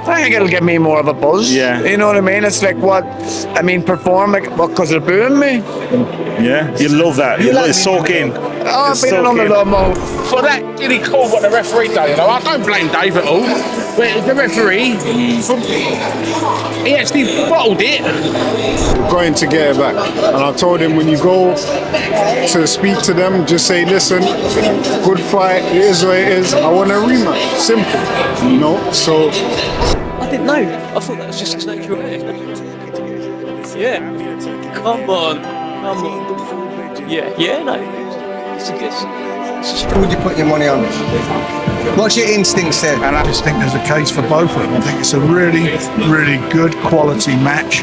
I think it'll give me more of a buzz. Yeah. You know what I mean? It's like perform like what? Because they're booing me. Yeah, you love that. It's soak in. Oh, I've been on the lawn mode. For that really cool what the referee done, you know. I don't blame Dave at all. But the referee, he actually bottled it. Going to get it back. And I told him when you go to speak to them, just say, listen, good fight, it is what it is. I want a rematch. Simple. You know? So I didn't know. I thought that was just his nature of it. Yeah. Come on. Yeah, no. It's a guess. Who would you put your money on? What's your instinct say? And I just think there's a case for both of them. I think it's a really, really good quality match.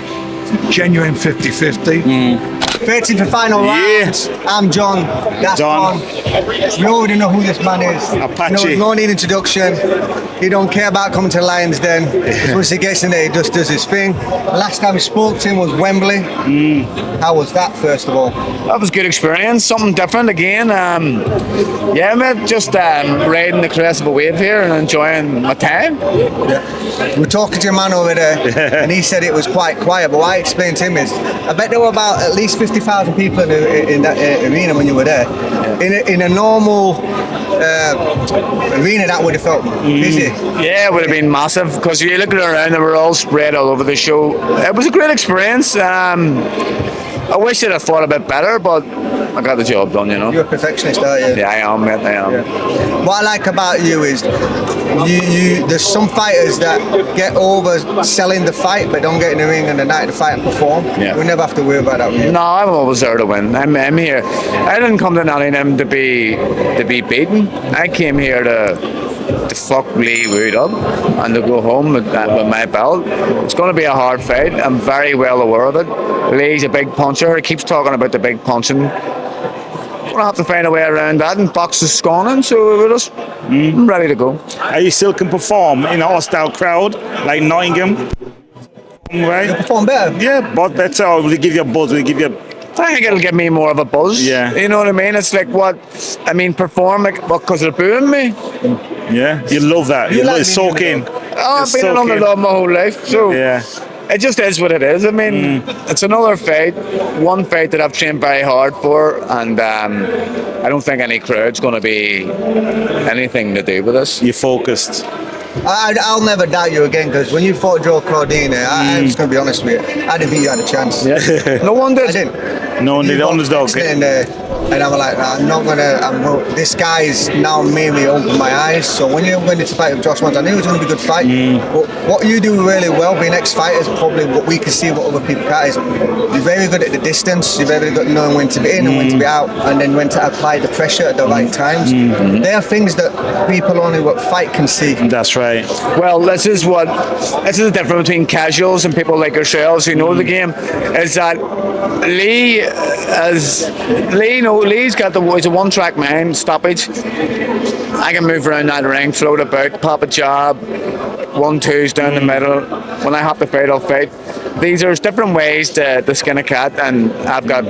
Genuine 50-50. 13 for final round. I'm John. That's Don. We already know who this man is. Apache. No need introduction. He don't care about coming to Lions Den. Once he gets in there, he just does his thing. Last time we spoke to him was Wembley. How was that, first of all? That was a good experience, something different again. Yeah, mate, just riding the crest of a wave here and enjoying my time. We're talking to your man over there, and he said it was quite quiet. But what I explained to him is, I bet there were about at least 50,000 people in that arena when you were there. In a normal arena, that would have felt busy. Yeah, it would have been massive because you look around, they were all spread all over the show. It was a great experience. I wish I'd have thought a bit better, but I got the job done, you know. You're a perfectionist, aren't you? Yeah, I am, mate, I am. Yeah. What I like about you is there's some fighters that get over selling the fight but don't get in the ring on the night of the fight and perform. Yeah. We never have to worry about that with you. No, I'm always there to win. I'm here. I didn't come to Nottingham to be beaten. I came here to fuck Leigh Wood up and to go home with my belt. It's going to be a hard fight. I'm very well aware of it. Leigh's a big puncher. He keeps talking about the big punching. We'll have to find a way around that, and box is scorning, so we're just ready to go. Are you still can perform in a hostile crowd like Nottingham? Right? You perform better? Yeah, but better. Or will it give you a buzz? Will it give you I think it'll give me more of a buzz. Yeah. You know what I mean? It's like perform like what? Because they're booing me. Yeah, you love that. It's soak in. Oh, I've been an underdog my whole life, so yeah. It just is what it is. I mean, it's another fight, one fight that I've trained very hard for, and I don't think any crowd's going to be anything to do with this. You're focused. I'll never doubt you again, because when you fought Joe Cordina, I'm just going to be honest with you, I didn't think you had a chance. Yeah. No one did. I didn't. No one did. Underdog. And I'm like, this guy's now made me open my eyes. So when you went into fight with Josh Wans, I knew it was going to be a good fight. But what you do really well, being ex-fighters, probably what we can see, what other people can't, is you're very good at the distance, you're very good at knowing when to be in and when to be out, and then when to apply the pressure at the right times. They are things that people only what fight can see. That's right. Well, this is the difference between casuals and people like ourselves who know the game, is that Leigh's got he's a one-track man, stoppage. I can move around that ring, float about, pop a jab, 1-2s down the middle. When I have to fight, I'll fight. There's different ways to skin a cat, and I've got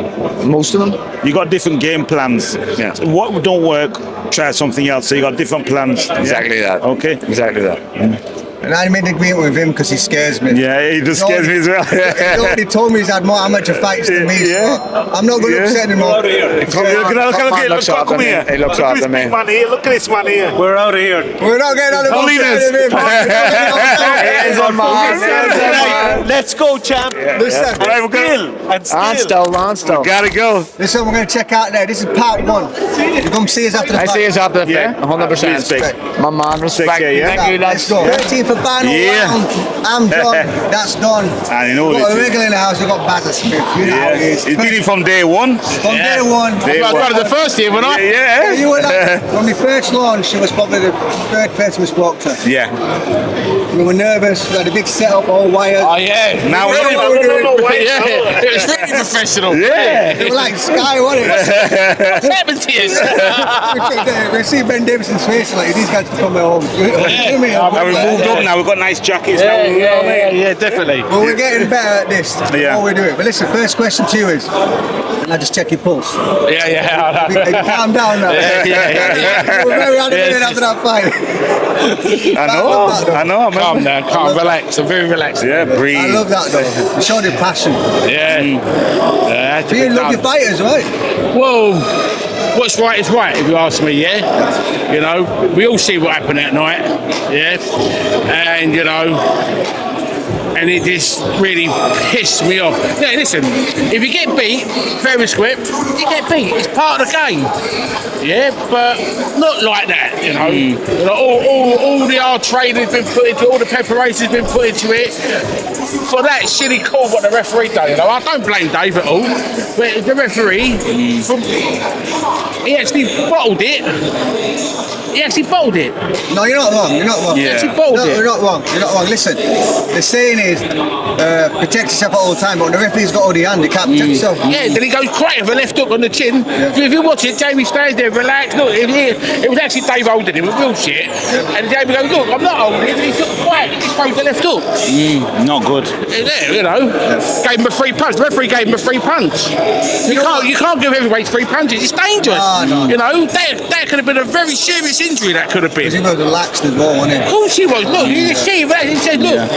most of them. You got different game plans. Yeah. So what don't work, try something else. So you got different plans. Exactly that. Okay. Exactly that. And I made an agreement with him because he scares me. Yeah, he just scares me as well. He already told me he's had more amateur fights than me. Yeah. So I'm not going to upset him more. Come here. He looks after me. Look at this man here. We're out of here. We're not getting out of Let's go, champ. Listen, On still. Gotta go. listen, we're going to check out there. This is part one. You're going to see us after the fight. I see us after the Yeah. fight. 100%. Respect. My man, respect. Take care, yeah. Thank you, Let's lads. go. 13 for final round. I'm done. That's done. I know We've got a this. regular in the house. We've got Baza Smith. You know how it is. He's been in from day one. From day one. I started the first year, when Yeah. You were like, when we first launched, she was probably the third person we spoke to. Yeah. We were nervous. We had a big setup, all wired. Oh, yeah. Now wait. Yeah. It was really professional. Yeah. They were like Sky, wasn't it? What's happened to you? We see Ben Davison's face like these guys come home. Now we moved up now. We've got nice jackets now. Yeah, definitely. Well, we're getting better at this. Yeah. What we're doing. But listen, first question to you is, and I just check your pulse. Yeah. Calm down now. Yeah. We're very animated after that fight. I know. Man. Calm down, calm, relax. I'm very relaxed. Yeah, breathe. I love that though. You showed your passion. Yeah. Do you love your fighters, right? Well, what's right is right, if you ask me, yeah? You know, we all see what happened that night, yeah? And, you know, and it just really pissed me off. Yeah, listen, if you get beat, fair and square, you get beat. It's part of the game. Yeah, but not like that, you know. You know, all the hard training has been put into it, all the preparation has been put into it. For that silly call what the referee done, you know, I don't blame Dave at all. But the referee, he actually bottled it. He actually bottled it. No, you're not wrong. You're not wrong. He actually bottled it. You're not wrong. You're not wrong. Listen, the saying is, protect yourself all the time, but when the referee's got all the hand, he can't protect himself. Yeah, then he goes crack with a left hook on the chin. If you watch it, Jamie stays there, relaxed. Look, it was actually Dave holding him with real shit. And Jamie goes, look, I'm not holding him. He took quiet. He throws the left hook. Not good. There, you know, gave him a free punch. The referee gave him a free punch. You can't give heavyweights free punches. It's dangerous. No. You know, that could have been a very serious injury. That could have been. Because he was relaxed as well, wasn't he? Of course he was. Look, you can see that. He said, look.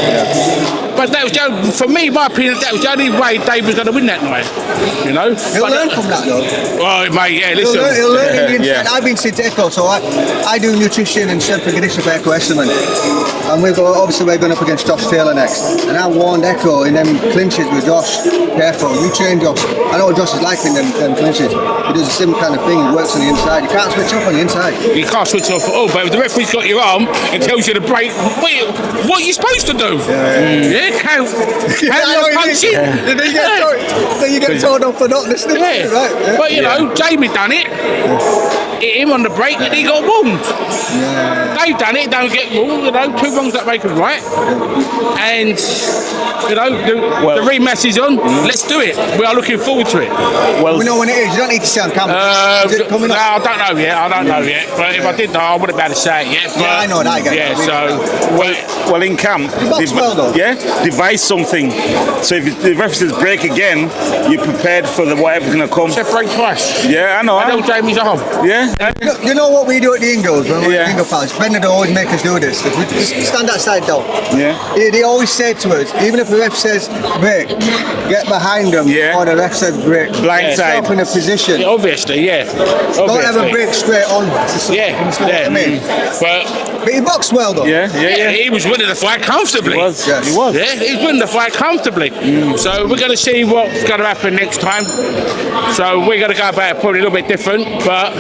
But that was for me, my opinion, that was the only way Dave was going to win that night. You know. He'll learn from that though. Oh, mate, yeah. Listen. He'll learn. I've been Sid Echo, so I do nutrition and strength and conditioning for Echo Esselman. And we're going up against Josh Taylor next. And I warned Echo in them clinches with Josh. Careful, you train Josh. I know what Josh is like in them clinches. He does the same kind of thing. He works on the inside. You can't switch off on the inside. You can't switch off at all. But if the referee's got your arm and tells you to break, what are you supposed to do? Count your punching. Then you get told off for not listening. Yeah. Right. But you know, Jamie done it. Hit him on the break and he got warned. Dave done it, don't get warned. You know, two wrongs that make them right. And you know, the rematch is on. Let's do it. We are looking forward to it. Well, we know when it is. You don't need to say on camera. Is it coming up? No, I don't know yet. But if I did know, I wouldn't be able to say it yet. But, I know that. Yeah, so well, in camp, devise something. So if the referee says break again, you're prepared for whatever's going to come. Separate twice. Yeah, I know. I know Jamie's arm. Yeah. You know what we do at the Ingles when we're at the Ingle Palace? Brendan always make us do this. We just stand outside though. Yeah. They always say to us, even if the ref says break, get behind them. Yeah. Or the ref says break. Blind side. Stop in a position. Yeah, obviously, yeah. Don't ever break straight on. Yeah. I mean. But he boxed well though. Yeah. He was winning the fight comfortably. He was. Yes. He was. Yeah, he's winning the fight comfortably. So we're going to see what's going to happen next time. So we're going to go about it probably a little bit different, but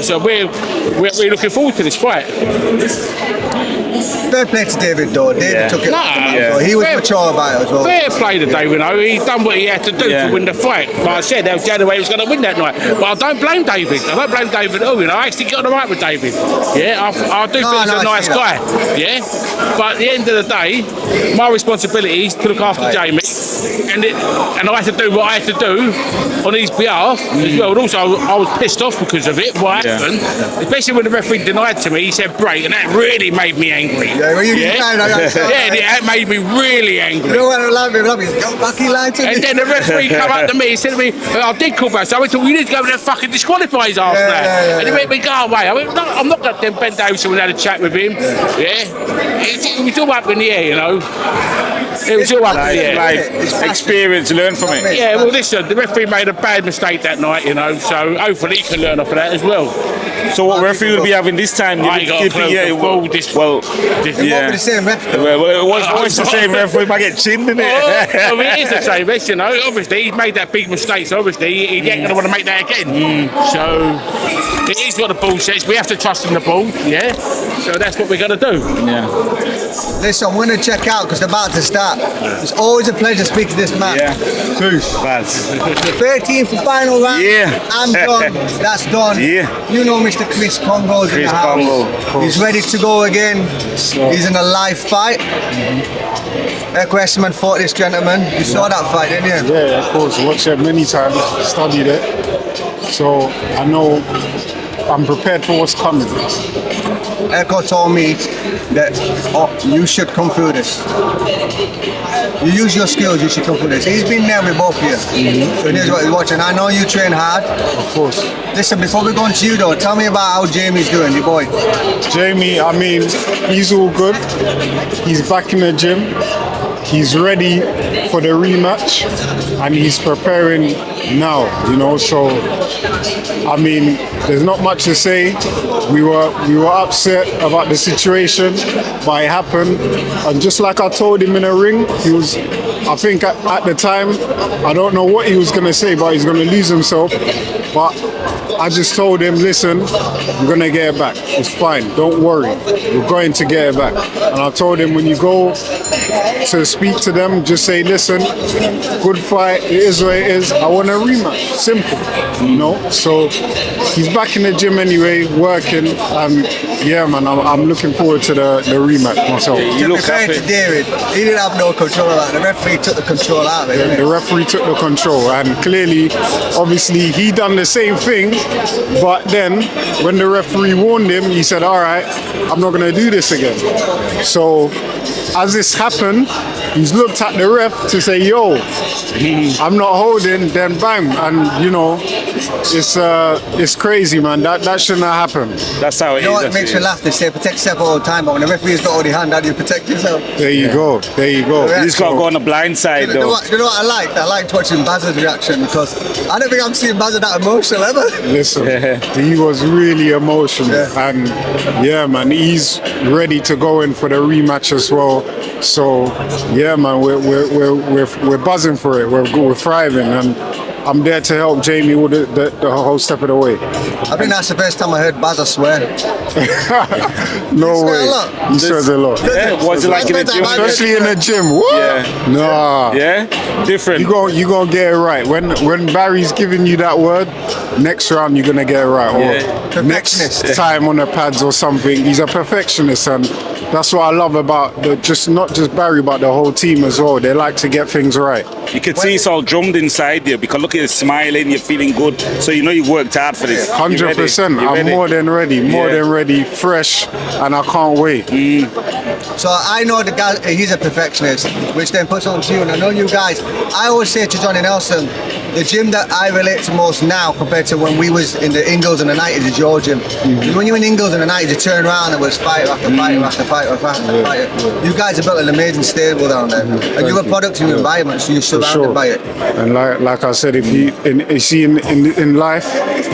so we're looking forward to this fight. Fair play to David though. David took it. He was mature about it as well. Fair play to David, though. He done what he had to do to win the fight. Like I said, that was the only way he was going to win that night. But I don't blame David. I don't blame David at all. You know, I actually got on the right with David. Yeah, I do think he's a nice guy. Yeah, but at the end of the day, my responsibility is to look after Jamie, and I had to do what I had to do on his behalf as well. And also, I was pissed off because of it. What happened, especially when the referee denied to me, he said break, and that really made me angry. That made me really angry. You know what I love him? He lied to me. And then the referee come up to me and said to me, I did call back, so I went to, you need to go over there and fucking disqualify his ass now. And he went, go away. I went, no, I'm not going to bend over so we had a chat with him. It was all up in the air, you know. It was all up in the air. Like experience, learn from it. Yeah, well, listen, the referee made a bad mistake that night, you know, so hopefully he can learn off of that as well. So what referee will be having this time? I ain't got a clue. It won't be the same ref. What's the same referee? Might get chinned in it. Well, it is the same, you know. Obviously, he's made that big mistake, so obviously he ain't going to want to make that again. So it is what the ball says. We have to trust in the ball, yeah. So that's what we're going to do. Yeah. Listen, I'm going to check out because they're about to start. It's always a pleasure to speak to this man. Yeah. Peace. 13th and final round. Yeah. I'm done. That's done. Yeah. You know Mr. Chris Kongo in the house. Kongo. He's ready to go again. He's in a live fight. Echo Esselman fought this gentleman. You saw that fight, didn't you? Yeah, of course. Watched it many times, studied it. So I know I'm prepared for what's coming. Echo told me that you should come through this. You use your skills, you should come through this. He's been there with both of you. So here's what he's watching. I know you train hard. Of course. Listen, before we go on to you though, tell me about how Jeami's doing, your boy. Jeami, I mean, he's all good. He's back in the gym. He's ready for the rematch, and he's preparing now. You know, so I mean, there's not much to say. We were upset about the situation, but it happened. And just like I told him in the ring, he was. I think at the time, I don't know what he was gonna say, but he's gonna lose himself. But I just told him, listen, we're gonna get it back. It's fine. Don't worry. We're going to get it back. And I told him, when you go to speak to them, just say, listen, good fight. It is what it is. I want a rematch. Simple. You know. So he's back in the gym anyway, working. And yeah, man, I'm looking forward to the rematch myself. You look happy. To David, he didn't have no control of that. The referee took the control out of it. Didn't The referee took the control, and clearly, obviously, he done the same thing. But then, when the referee warned him, he said, "All right, I'm not gonna do this again." So, as this happened, he's looked at the ref to say, "Yo, I'm not holding." Then bang, and you know, it's crazy, man. That shouldn't have happened. That's how it You know is. what makes me laugh? They say protect yourself all the time, but when the referee's got all the hand, how do you protect yourself? There you go. There you go. Yeah. He's got to go on the blind side, You know though. what I liked? I liked watching Baza's reaction because I don't think I've seen Baza that emotional ever. Listen, he was really emotional, Yeah. and yeah, man, he's ready to go in for the rematch as well. So yeah, man, we're buzzing for it. We're thriving, and I'm there to help Jeami with the whole step of the way. I think that's the first time I heard Baza swear. No swear way. a lot. He says a lot. Yeah, what's it like in the gym? Especially in the gym. What? Yeah. Nah. Yeah? Different. You gonna get it right. When Barry's giving you that word, next round you're gonna get it right. Or next Perfectionist. time on the pads or something. He's a perfectionist, and that's what I love about not just Barry, but the whole team as well. They like to get things right. You can see it's all drummed inside you because look at you smiling, you're feeling good. So you know you worked hard for this. 100%. I'm more than ready, fresh, and I can't wait. So I know the guy, he's a perfectionist, which then puts on to you. And I know you guys, I always say to Johnny Nelson, the gym that I relate to most now compared to when we was in the Ingles in the 90s is your gym. When you were in Ingles in the 90s, you turn around and it was fighter after fighter after fighter after fighter. You guys have built an amazing stable down there. And you're a product of your environment, so you're surrounded by it. And like I said, if you see in life,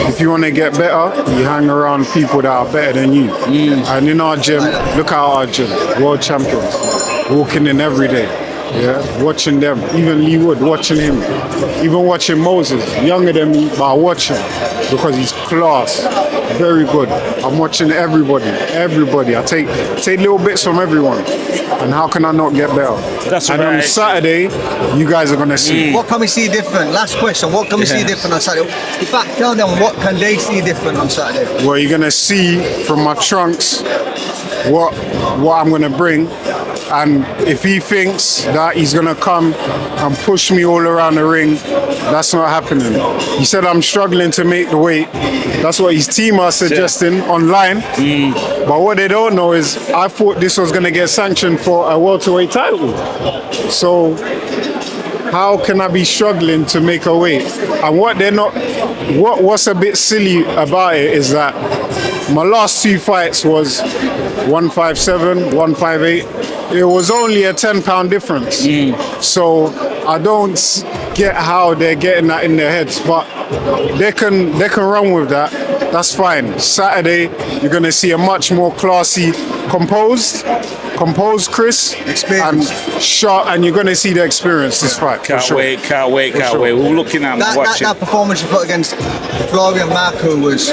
if you want to get better, you hang around people that are better than you. And in our gym, look at our gym, world champions, walking in every day. Yeah, watching them, even Leigh Wood, watching him, even watching Moses, younger than me, but I watch him because he's class, very good. I'm watching everybody. I take little bits from everyone, and how can I not get better? That's and right. on Saturday, you guys are gonna see. What can we see different? Last question, what can we see different on Saturday? In fact, tell them what can they see different on Saturday? Well, you're gonna see from my trunks what I'm gonna bring. And if he thinks that he's gonna come and push me all around the ring, that's not happening. He said I'm struggling to make the weight. That's what his team are suggesting online. But what they don't know is I thought this was gonna get sanctioned for a welterweight title. So how can I be struggling to make a weight? And what's a bit silly about it is that my last two fights was 157, 158. It was only a 10-pound difference. So I don't get how they're getting that in their heads, but they can run with that. That's fine. Saturday, you're gonna see a much more classy, composed Chris, and sharp, and you're gonna see the experience this fight. Can't wait. We're looking at and watching. That performance you put against Florian Marco was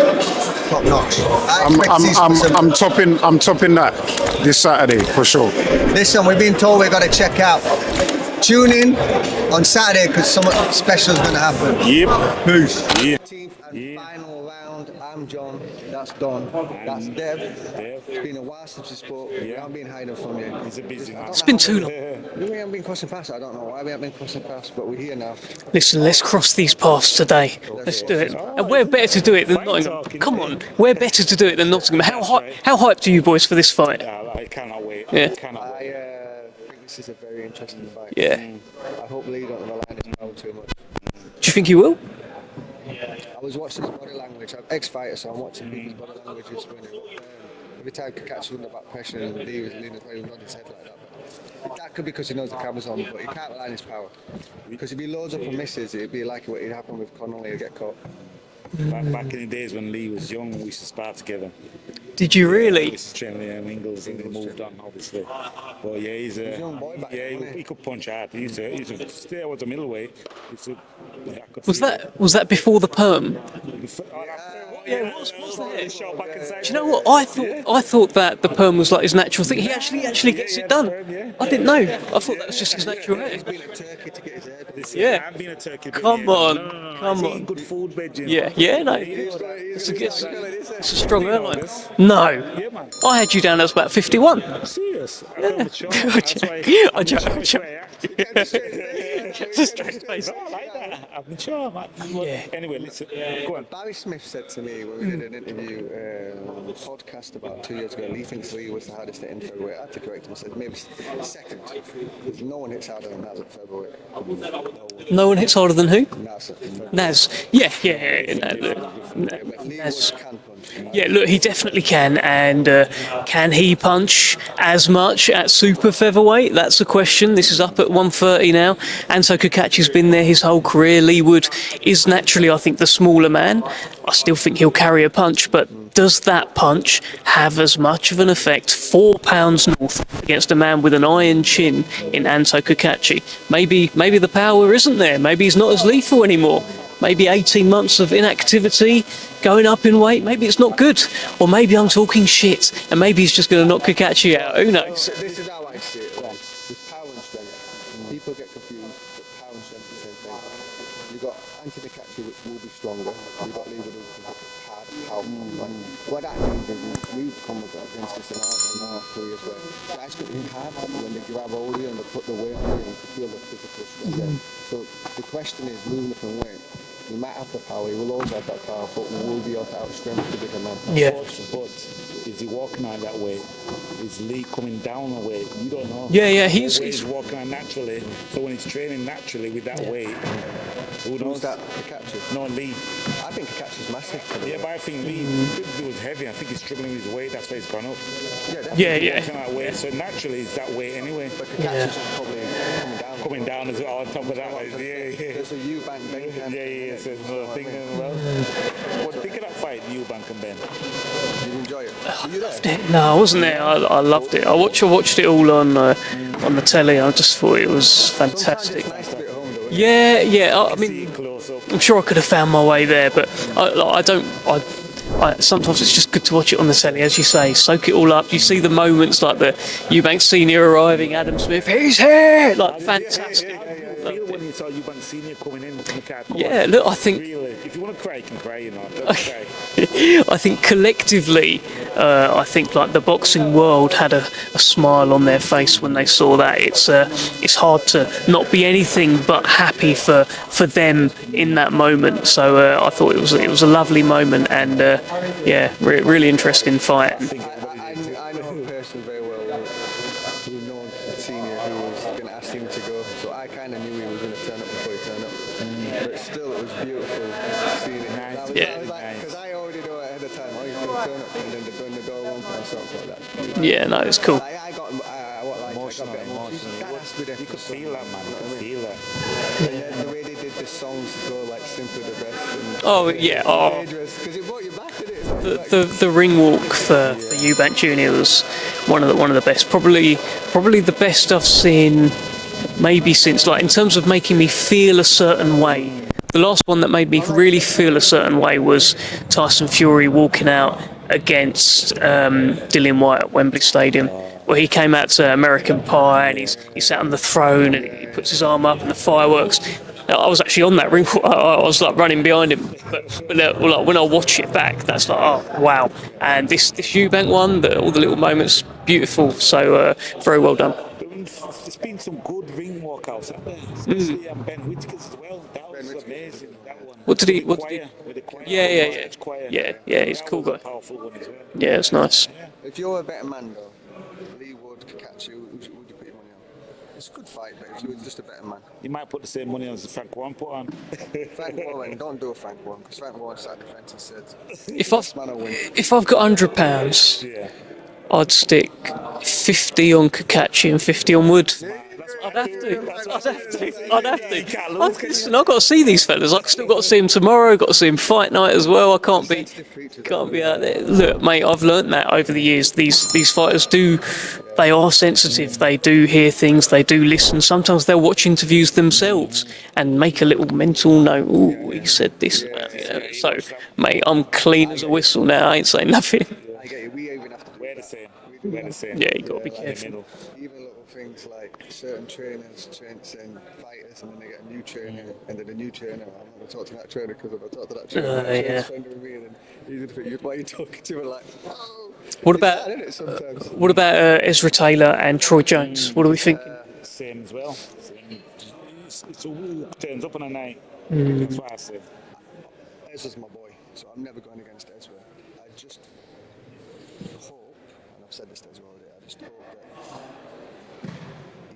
top notch. I'm topping that this Saturday for sure. Listen, we've been told we've got to check out. Tune in on Saturday because something special is going to happen. Yep. Peace. Yep. And final round. I'm John. That's Don. That's Dev. It's been a while since we spoke. We haven't been hiding from you. He's a busy man. It's been too long. We haven't been crossing paths. I don't know why we haven't been crossing paths, but we're here now. Listen, let's cross these paths today. Let's do it. And we're better to do it than Nottingham. Come on, we're better to do it than Nottingham. How hyped are you boys for this fight? I cannot wait. Yeah. I cannot wait. I think this is a very interesting fight. Yeah. I hope Leigh don't rely on his power too much. Do you think you will? I was watching his body language. I'm ex-fighter, so I'm watching people's body languages when every time Cacace was under back pressure and Leigh was leaning away, he was nodding his head like that. But that could be because he knows the camera's on, but he can't rely on his power. Because if he loads up and misses, it'd be like what happened with Connolly, he'd get caught. Back in the days when Leigh was young, we used to spar together. Did you We really? used to train in Ingles and he moved on, obviously. But yeah, he's a young boy back yeah. then, He could punch hard. He used to stay with the middleweight. Was that before the perm? Yeah, it was, wasn't it? Shot back inside. Do you know what I thought that the perm was like his natural thing. He actually gets it done. I didn't know. I thought that was just his natural hair. He's been a turkey to get his head. Yeah. I've been a turkey. Come on, come He's on. eating good food, Benji. Yeah, no. It's a strong airline. No, Yeah, man. I had you down as about 51. I'm serious. I'm mature. I joke. Kept a straight face. I like that. I'm mature, man. Yeah. Anyway, listen. Go on. Barry Smith said to me when we did an interview, podcast about 2 years ago, Leigh thinks Leigh was the hardest to hit in featherweight. I had to correct him. I said maybe second. Because no one hits harder than Naz at featherweight. No one hits harder than who? Naz at featherweight. Naz. Yeah. Leigh Naz. can punch. Yeah, look, he definitely can. And can he punch as much at super featherweight? That's the question. This is up at 130 now. Anto Cacace's been there his whole career. Leigh Wood is naturally, I think, the smaller man. I still think he'll carry a punch, but does that punch have as much of an effect 4 pounds north against a man with an iron chin in Anto Cacace? Maybe the power isn't there. Maybe he's not as lethal anymore. Maybe 18 months of inactivity, going up in weight, maybe it's not good. Or maybe I'm talking shit, and maybe he's just going to knock Cacace out. Who knows? This is how I see it. Right? There's power and strength. People get confused, but power and strength is the same thing. You've got Cacace, which will be stronger. You've got Leigh, which is hard, powerful. Right? What that means is we've come against this in our careers where guys can hit hard when they grab hold of you and they put the weight on you and you feel the physical strength. So the question is, moving up in weight, he might have the power, he will always have that power, but will be able to outstrength the bigger man. Yeah. But is he walking out that way? Is Leigh coming down the way? You don't know. Yeah, He's walking out naturally. So when he's training naturally with that weight, who knows? Who's that? Cacace? No, Leigh. I think Cacace's massive. Yeah, but I think Leigh was heavy. I think he's struggling with his weight. That's why he's gone up. Yeah. Walking out weight. So naturally, it's that weight anyway. But Cacace's probably coming down. Coming down as well on top of that. Yeah. There's a Eubank Ben. Yeah. So it's another thing as well. What do you think of that fight, Eubank and Ben? Did you enjoy it? Were you there? No, I wasn't there. I loved it. I watched it all on the telly. I just thought it was fantastic. Sometimes it's nice to be at home though. Yeah. I See mean, it close up. I'm sure I could have found my way there, but I don't. Sometimes it's just good to watch it on the telly, as you say, soak it all up. You see the moments like the Eubank Senior arriving, Adam Smith, he's here, like fantastic. Feel when you saw Eubank Senior coming in from the car. Yeah, look, I think Really, if you want to cry, you can cry. You know, don't cry. I think collectively, I think like the boxing world had a smile on their face when they saw that. It's hard to not be anything but happy for them in that moment. So I thought it was a lovely moment, and really interesting fight. I know a person very well who knows a senior who was going to ask him to go, so I kind of knew he was going to turn up before he turned up. But still, it was beautiful seeing it. I was like, because I already know ahead of time, he's going to turn up, and then they're going to the door one and something like that. Yeah, no, it's cool. I got emotional. That has to be there. You could feel that, man. You could feel that. And then the way they did the songs as well, like Simply the Best. And Oh yeah. Oh. because it brought you back, didn't it? The ring walk for Eubank Jr. was one of the best. Probably the best I've seen maybe since, like, in terms of making me feel a certain way. The last one that made me really feel a certain way was Tyson Fury walking out against Dillian White at Wembley Stadium, where he came out to American Pie and he sat on the throne and he puts his arm up and the fireworks. I was actually on that ring. I was like running behind him, but like, when I watch it back, that's like, oh wow. And this Eubank one, all the little moments, beautiful. So very well done. There's been some good ring walkouts, especially Ben Whitaker's as well. That was amazing. That one. What did he? With the choir. Yeah. Choir. Yeah. He's a cool guy. Powerful one as well. Yeah, it's nice. If you're a better man, though, Leigh Wood, Cacace, who would you put your money on? It's a good fight, but if you were just a better man. You might put the same money on as Frank Warren put on. Frank Warren, don't do a Frank Warren, because Frank Warren sat defence and said, If I've got £100, Yeah. I'd stick 50 on Cacace and 50 on Wood. I'd have to. Listen, I've got to see these fellas. I've still got to see them tomorrow. Got to see them fight night as well. I can't be out there. Look, mate, I've learnt that over the years. These fighters they are sensitive. They do hear things. They do listen. Sometimes they'll watch interviews themselves and make a little mental note. Oh, he said this. So, mate, I'm clean as a whistle now. I ain't saying nothing. I get you, we even have to We're the same. We're the same. Yeah, you got to be careful. even little things like certain trainers train fighters and then they get a new trainer and then a new trainer. I'm not going to talk to that trainer because if I talk to that trainer, yeah. friend with me and he's going to think, why are you talking to him like, oh. What about Ezra Taylor and Troy Jones? What are we thinking? Same as well. It's a who turns up on a night. That's what I say. Ezra's my boy, so I'm never going against Ezra. I just hope, and I've said this to Ezra already, I just hope that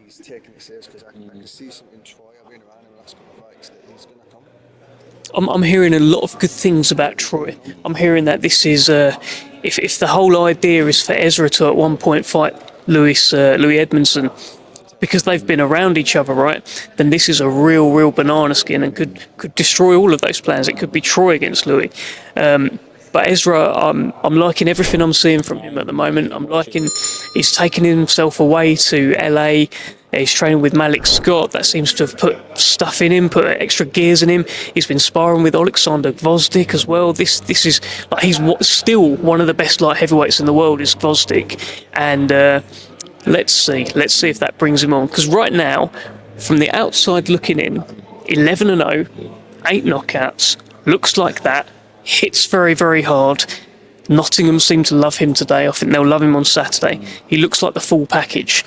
he's taking it serious because I can see something in Troy. I've been around him the last couple of fights that he's going to come. I'm hearing a lot of good things about Troy. I'm hearing that this is, if the whole idea is for Ezra to at one point fight Louis Edmondson, because they've been around each other, right? Then this is a real banana skin and could destroy all of those plans. It could be Troy against Louis. But Ezra, I'm liking everything I'm seeing from him at the moment. I'm liking he's taken himself away to LA. He's training with Malik Scott. That seems to have put stuff in him, put extra gears in him. He's been sparring with Alexander Gvozdyk as well. This is like he's still one of the best light heavyweights in the world is Gvozdyk, and let's see if that brings him on. Because right now, from the outside looking in, 11-0, 8 knockouts, looks like that. Hits very hard. Nottingham seem to love him today. I think they'll love him on Saturday. He looks like the full package.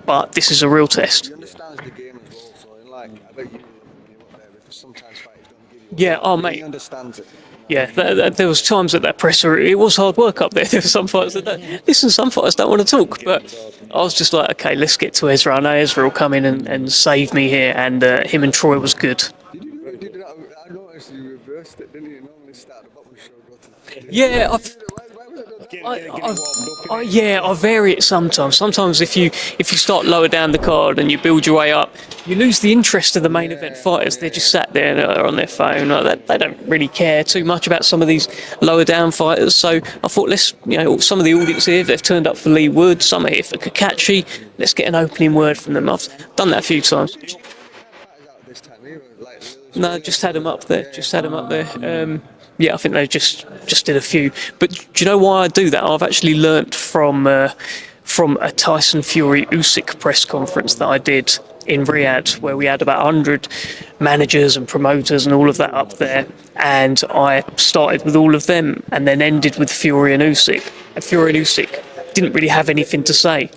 But this is a real test. He understands the game as well, so like, I bet you love him when you were there because sometimes fighters don't give you. Yeah, oh mate. He understands it. Yeah, there was times at that presser, it was hard work up there. There were some fighters that don't listen, some fighters don't want to talk. But I was just like, okay, let's get to Ezra. I know Ezra will come in and save me here, and him and Troy was good. Did you know, I noticed you reversed it, didn't you? Normally start the bottom show, go to Yeah, I vary it sometimes. Sometimes if you start lower down the card and you build your way up, you lose the interest of the main event fighters. They're just sat there and are on their phone. Like they don't really care too much about some of these lower down fighters. So I thought, some of the audience here, they've turned up for Leigh Wood, some are here for Cacace. Let's get an opening word from them. I've done that a few times. No, just had them up there. Yeah, I think they just did a few. But do you know why I do that? I've actually learnt from a Tyson Fury Usyk press conference that I did in Riyadh, where we had about 100 managers and promoters and all of that up there. And I started with all of them and then ended with Fury and Usyk. And Fury and Usyk didn't really have anything to say.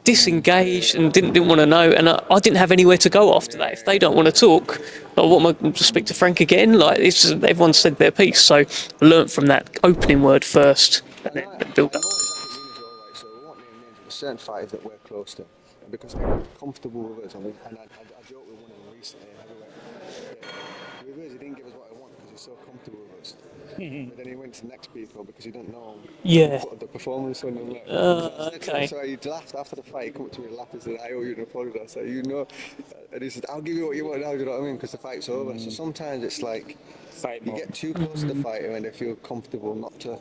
Disengaged and didn't want to know, and I didn't have anywhere to go after that. If they don't want to talk, what am I going to speak to Frank again? Like everyone said their piece, so I learnt from that opening word first and then build up. So we won't name names, but certain fighters that we're close to, because they're comfortable with us. And I joked with one of them recently. He didn't give us what I want because he's so comfortable with us. But then he went to the next people because he didn't know the performance on him. Okay. So he laughed after the fight. He came up to me and laughed and said, I owe you an apology. I said, and he said, I'll give you what you want now, do you know what I mean? Because the fight's over. So sometimes it's like you get too close to the fighter and they feel comfortable not to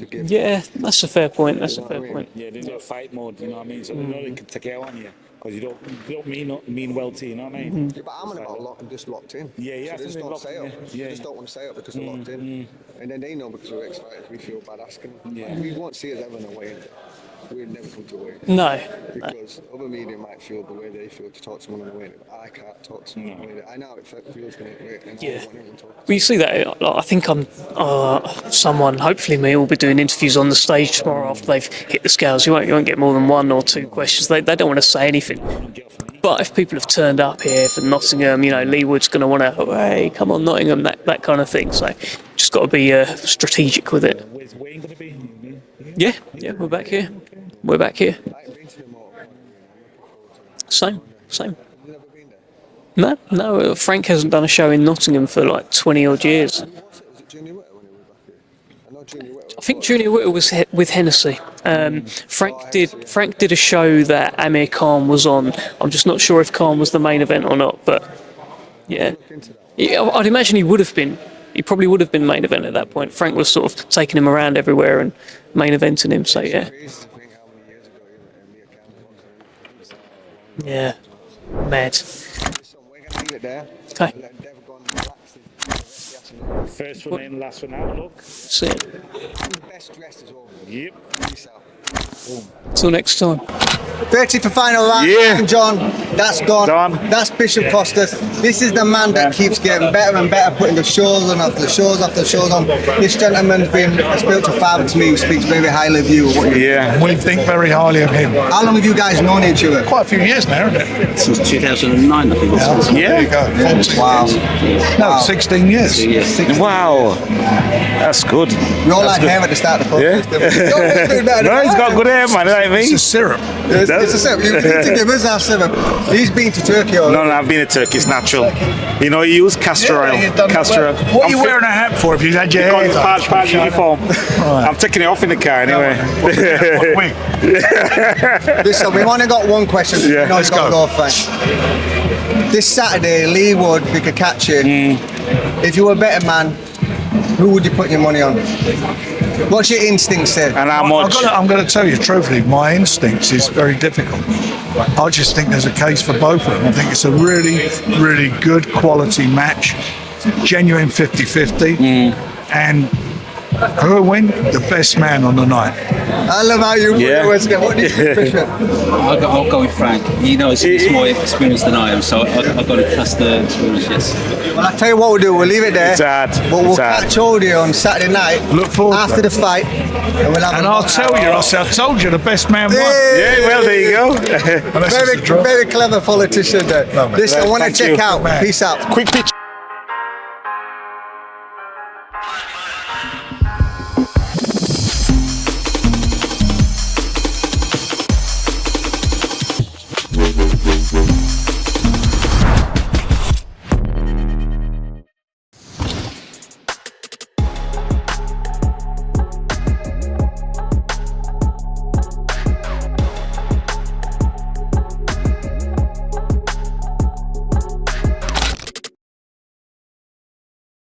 give. Yeah, that's a fair point. Point. Yeah, they're in fight mode, you know what I mean? So they know they can take it out on you. Because you don't mean well to you, know what I mean? Yeah, but I'm about just locked in. Yeah. So they just don't say it. They just don't want to say it because they're locked in. And then they know because we're ex-fighters, we feel bad asking them. Yeah. We won't see us ever in a way. we'd never come to away. No. Because other media might feel the way they feel to talk to someone on the way. I can't talk to someone on the way. I know it feels going to and Yeah. I want everyone talking. Well, you see that. Like, I think someone, hopefully me, will be doing interviews on the stage tomorrow after they've hit the scales. You won't get more than 1 or 2 questions. They don't want to say anything. But if people have turned up here for Nottingham, you know, Leigh Wood's going to want to, hey, come on Nottingham, that kind of thing. So just got to be strategic with it. Where's Wayne going to be? Yeah, we're back here. We're back here. Same. No, Frank hasn't done a show in Nottingham for like 20 odd years. I think Junior Whittle was with Hennessy. Frank did a show that Amir Khan was on. I'm just not sure if Khan was the main event or not, but yeah, I'd imagine he would have been. He probably would have been main event at that point. Frank was sort of taking him around everywhere and main eventing him. So yeah. Yeah, mad. Okay. First one in, last one out, look. That's it. Best dressed as well. Yep. Till next time. 30 for final round. Yeah. John, that's gone. Done. That's Bishop Costas. This is the man that keeps getting better and better, putting the shows on after the shows after the shows on. This gentleman's been a spiritual father to me who speaks very highly of you. Yeah. We think very highly of him. How long have you guys known each other? Quite a few years now, isn't it? Since 2009, I think. There you go. 14 Wow. years. No, 16 years. Wow. That's good. We all had hair at the start of the podcast. Yeah. No, he's got good hair, man. You know what I It's mean? a syrup. It's a syrup. You need to give us our syrup. He's been to Turkey already. No, I've been to Turkey. It's natural. You know, you use castor oil. Castor oil. What are you wearing a hat for if you had your hair It's done? part of uniform. I'm taking it off in the car anyway. Wing. Listen, we've only got one question. Yeah. Let's go. This Saturday, Leigh Wood, Cacace. If you were a better man, who would you put your money on? What's your instinct say? And how much? I'm going to tell you truthfully, my instincts is very difficult. I just think there's a case for both of them. I think it's a really, really good quality match, genuine 50-50, and who will win? The best man on the night. I love how you put Yeah. your words together. What do you think, Bishop? I'll go with Frank. He knows it's more experienced than I am, so I've got to trust the experience, yes. Well, I'll tell you what we'll do. We'll leave it there. It's hard. But we'll It's hard. catch hold of you on Saturday night. Look forward to after it. the fight. And we'll have And a I'll tell you, I told you the best man won. Yeah, well, there you go. Unless it's a draw. Very clever politician there. Lovely. Listen, I want to Thank check you. out. Peace out. Quick pitch.